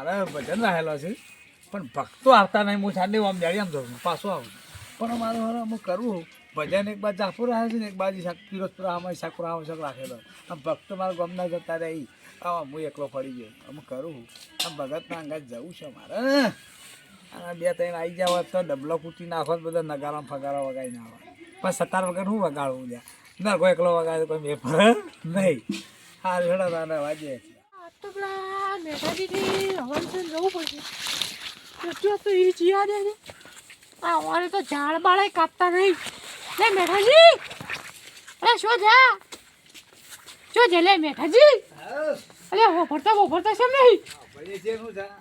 મારે ભજન રહેલો છે પણ ભક્તો આવતા નહીં. હું સાંજે આમ જાડી આમ જાઉં પાછો આવું પણ મારે હવે હું કરું ભજન એક બાજુ જાફુર આવે છે ને એક બાજુ પિરોજપુરા આમાં શાકપુરા આમ શાક રાખેલો. આમ ભક્તો મારા ગામના જતા રહી આમ હું એકલો પડી ગયો. આમ કરું આમ ભગતના અંગાત જવું છે મારે. અને 2-3 આવી જાવ તો ડબલો કૂટી નાખો બધા નગારા ફગારા વગાડી ના આવે પણ 17 વગર હું વગાડવું ત્યાં ના કોઈ એકલો વગાડે કોઈ મેં ફરે નહીં. હા રેડો તારે વાજે તો પેલા મેઘાજીથી હવનસન જવું પડશે. એટલું તો એ જીયા દે ને આ અમારે તો ઝાડ બાળે કાપતા નહીં. લે મેઘાજી અરે શું જા શું છે લે મેઘાજી? અરે વફરતા છે નહીં.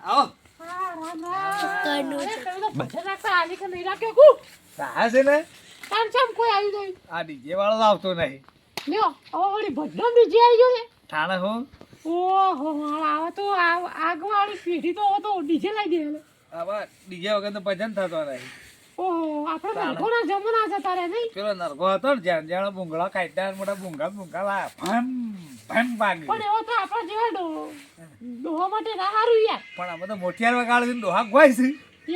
આવો રામ રામ ભજન રાખતા આલી કે નહીં રાખ્યો કુ હા છે ને તાર ચમ કોઈ આવી ગયું? આ ડીજે વાળો તો આવતો નહીં. લ્યો હવે વળી ભજન બીજી આવી ગયો ને થાણે હું ઓહો આવા તો આગવાળી પેઢી તો તો ડીજે લાવી દે. હવે ડીજે વગર તો ભજન થતો નહીં. ઓહો આપણે નરકોના જમાના જતા રહે નહીં. પેલો નરકો હતો ને જ્યાં જ્યાં ભૂંગળા કાઢ્યા મોટા ભૂંગળા લાયા ભમ ભાગી પણ એવો તો આપણા જેવા ડોહા માટે ના સારું યાર. પણ અમે તો મોટિયાર વગાડે છે ડોહા ગવાય છે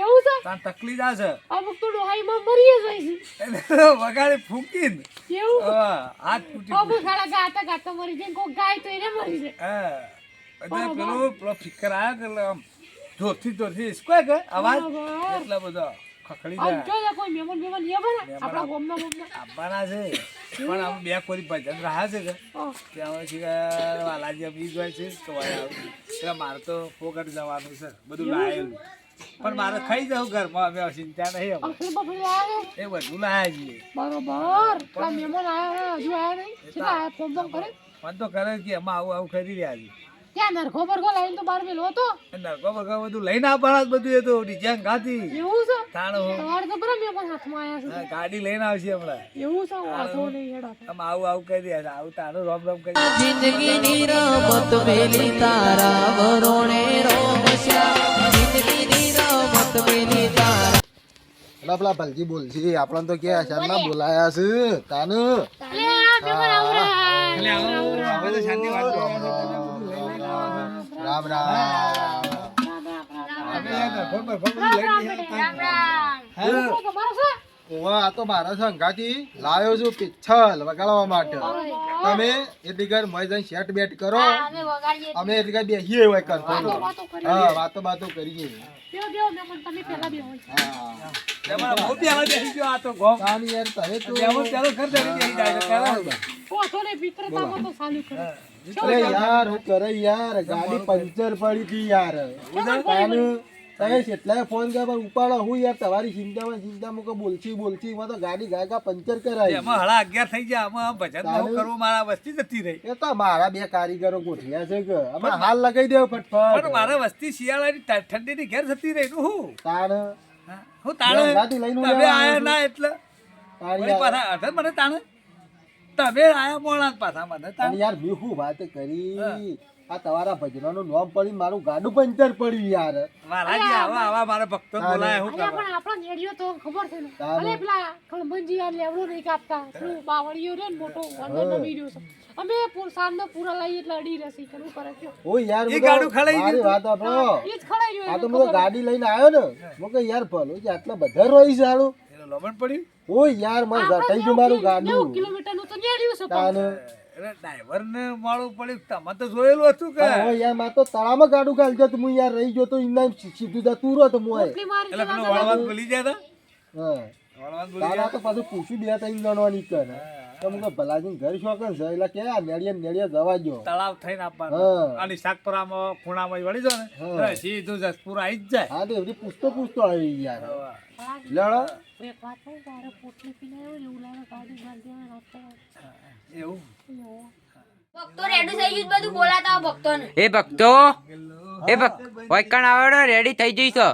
એવું છે ત્યાં તકલીફ આ છે અમુક તો ડોહાઈમાં મરી જાય છે એટલે વગાડે ફૂંકીને એવું હાથ ફૂટી અમુક ખાડા ગાતા ગાતા મરી જાય કોઈ ગાય તો એને મરી જાય. હા પેલો ફિકર આવ્યો કે આમ જોરથી ઇસ્કો કે અવાજ બરાબર. એટલા બધો ખખડી આમ જાય જો કોઈ મહેમાન એ બને આપણા ગોમના આવવાના છે પણ આમ બે કોરી ભજન રહ્યા છે કે ત્યાં હવે છે વાલાજી અમી જાય છે તો એટલે મારે તો ફોગટ જવાનું છે બધું લાયેલું પણ મારે ખાઈ જાઉં ઘરમાં અમે ચિંતા નહીં અમે એ બધું લાયા છીએ. બરોબર પેલા મહેમાન આયા હજુ આયા નહીં કેટલા આયા ફોન ફોન કરે મને તો કરે કે એમાં આવું કરી રહ્યા છે. ત્યાં નરખો બરખો લાવીને તો બહાર મેલો હતો નરકો બરકો બધું લઈને આવવાના જ બધું એ તો ડીજે ગાતી એવું છે તાણો તમારે તો બરાબર મહેમાન હાથમાં આયા છે ગાડી લઈને આવશે હમણાં એવું છે વાંધો નહીં હેડો આમ આવું કરી રહ્યા છે આવું તારું રોમ કરી જિંદગીની રમત મેલી તારા વરોણે રોમશ્યા જિંદગીની રમત મેલી તારા પેલા ભલજી બોલજી આપણને તો કે અચાનક બોલાયા છે તાન અલે આ મહેમાન આવરા શાંતિ વાત રામ રામ ઓવા આ તો મારા સંગાથી લાવ્યો છું પિચ્છલ વગાડવા માટે તમે એટલી ઘર મય જઈને સેટ બેટ કરો અમે એટલી ઘર બેસીએ હોય કરતો હા વાતો બાતો કરીએ દેવ મહેમાન તમે પહેલા બેહો આ તો ગોમ તાની યાર તમે તો ચાલો ઘર બેસી જાય ઓ તો ને મિત્રતામાં તો ચાલુ કરે અરે યાર હું કરે યાર ગાડી પંચર પડી હતી યાર તાનું તમે કેટલાય ફોન કર્યા પણ ઉપાડો હું યાર તમારી ચિંતામાં કે બોલછી એમાં તો ગાડી ગાયકા પંચર કરાવી એમાં 11:30 થઈ ગયા આમાં ભજન બહુ કરવું મારા વસ્તી જતી રહી. એ તો મારા બે કારીગરો ગોઠવ્યા છે કે અમે હાલ લગાઈ દેવ પણ ફટફટ મારા વસ્તી શિયાળાની ઠંડીની ઘેર જતી રહી નું તાણ હું તાણે ગાડી લઈને તમે આયા ના એટલે તાણ વળી પાછા અઢાર મને તાણે તમે આયા મોણા પાછા મને તાણે યાર મેં શું વાત કરી આ તમારા ભજનોનું નામ પડી મારું ગાડું પંચર પડ્યું યાર મહારાજી આવા મારા ભક્તો બોલાય હું અલ્યા કરવા પણ આપણા નેડિયો તો ખબર છે ને અલે પેલા ખળબંજી આ લેવડો નહીં કાપતા શું બાવળીઓ રે ને મોટો વંદનો વીડિયો છે અમે સાંજનો પૂરા લઈ એટલે અડી રસી કરું કરે છે ઓ યાર એ ગાડું ખડાઈ મારી ગયું વાત આપણો એ જ ખડાઈ આ તો રહ્યો હું ગાડી લઈને આવ્યો ને હું કે યાર ભલો છે આટલા બધા રોઈ જાડું એનો લોબણ પડ્યું ઓ યાર મને થઈ ગયું મારું ગાડું 90 કિલોમીટર નું તો નેડિયો છે તાન એટલે ડ્રાઈવર ને માળું પડ્યું તમે તો જોયેલું હતું કે ઓ યાર માર તો તળામાં ગાડું ગાલજો તો હું યાર રહી ગયો તો ઇનામ સીધું જતું રહો તો હું એટલી મારી એટલે પેલો વળવાન ભૂલી ગયા હા વળવાન ભૂલી તારા તો પાછું પૂછ્યું બે ત્રણ ગણવાની કરે તો હું ભલાજી ઘર શોખન છે એટલે કે આ નેડિયા જવા દો તળાવ થઈને આપવાનું હા. અને શાકપરામાં ખૂણામાં વળી જો ને હા. એટલે સીધું જસપુર આવી જ જાય હા તો એવી પૂછતો આવી યાર લડો એક વાત કહું તારે પોટલી પીને આવ્યો ને એવું લાગે ગાડી ગાડી દેવા નાખતા એવું ભક્તો રેડી થઈ ગયું બધું બોલાતા ભક્તોને એ ભક્તો વૈકણ આવડો રેડી થઈ જઈશો.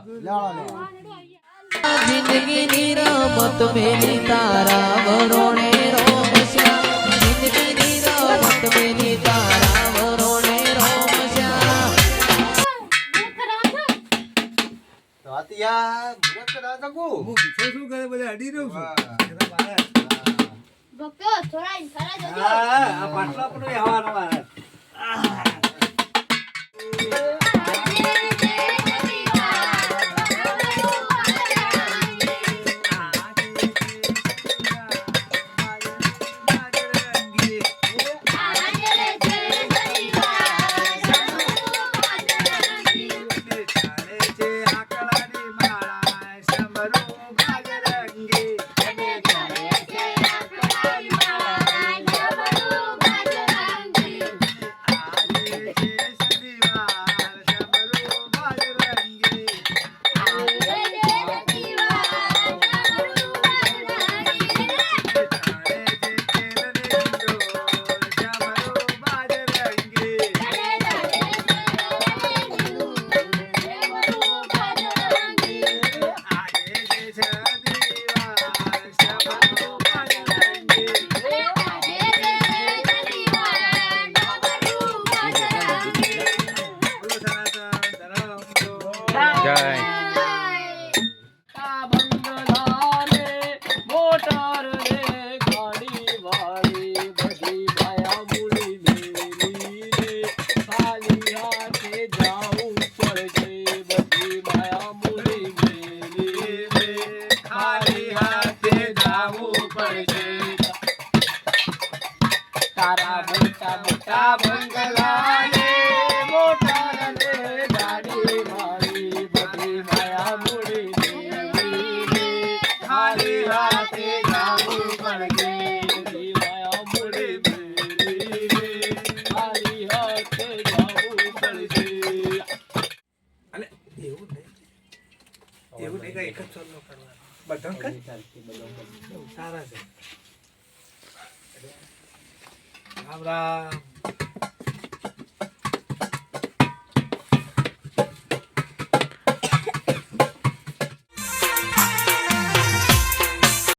જિંદગીની રમત મેલી તારા વરોણે રોમશ્યા જિંદગીની રમત મેલી તારા વરોણે રોમશ્યા યાર મુરત ના શકું હું પૂછો શું કરે બધા અડી રહ્યું છું એટલે મારે ભક્તો થોડા ખરા જજો હા આ પાટલા પણ હવાનો મારે બધાને ખાય? એવું સારા છે રામ રામ